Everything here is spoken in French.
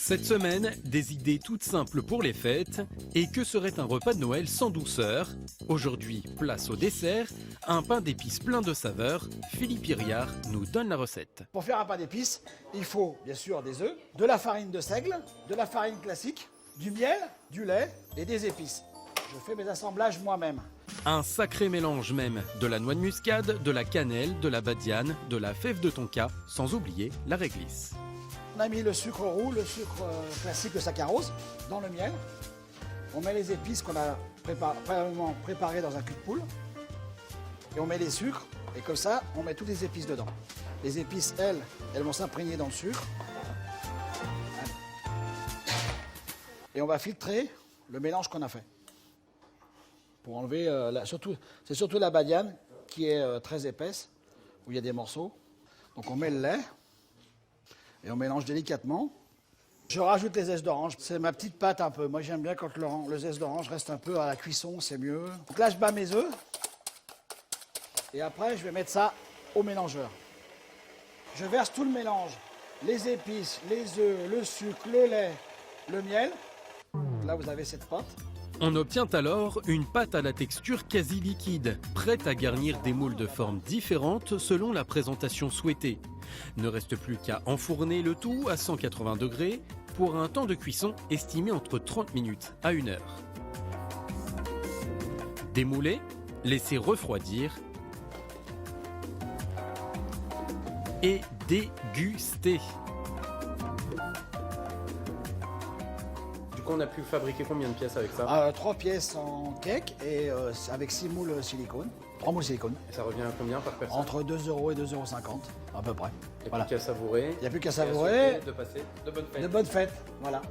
Cette semaine, des idées toutes simples pour les fêtes. Et que serait un repas de Noël sans douceur? Aujourd'hui, place au dessert, un pain d'épices plein de saveurs. Philippe Iriart nous donne la recette. Pour faire un pain d'épices, il faut bien sûr des œufs, de la farine de seigle, de la farine classique, du miel, du lait et des épices. Je fais mes assemblages moi-même. Un sacré mélange même, de la noix de muscade, de la cannelle, de la badiane, de la fève de tonka, sans oublier la réglisse. On a mis le sucre roux, le sucre classique, le saccharose, dans le miel. On met les épices qu'on a préalablement préparées dans un cul de poule. Et on met les sucres, et comme ça, on met toutes les épices dedans. Les épices, elles vont s'imprégner dans le sucre. Et on va filtrer le mélange qu'on a fait. Pour enlever, c'est surtout la badiane qui est très épaisse, où il y a des morceaux. Donc on met le lait. Et on mélange délicatement. Je rajoute les zestes d'orange. C'est ma petite pâte un peu. Moi, j'aime bien quand le zeste d'orange reste un peu à la cuisson, c'est mieux. Donc là, je bats mes œufs. Et après, je vais mettre ça au mélangeur. Je verse tout le mélange. Les épices, les œufs, le sucre, le lait, le miel. Là, vous avez cette pâte. On obtient alors une pâte à la texture quasi liquide, prête à garnir des moules de formes différentes selon la présentation souhaitée. Ne reste plus qu'à enfourner le tout à 180 degrés pour un temps de cuisson estimé entre 30 minutes à 1 heure. Démouler, laisser refroidir et déguster. On a pu fabriquer combien de pièces avec ça? 3 pièces en cake et avec 6 moules silicone. 3 moules silicone. Et ça revient à combien par personne? Entre 2 € et 2,50 € à peu près. Il n'y a plus qu'à savourer. Il n'y a plus qu'à savourer. De passer de bonnes fêtes. De bonnes fêtes, voilà.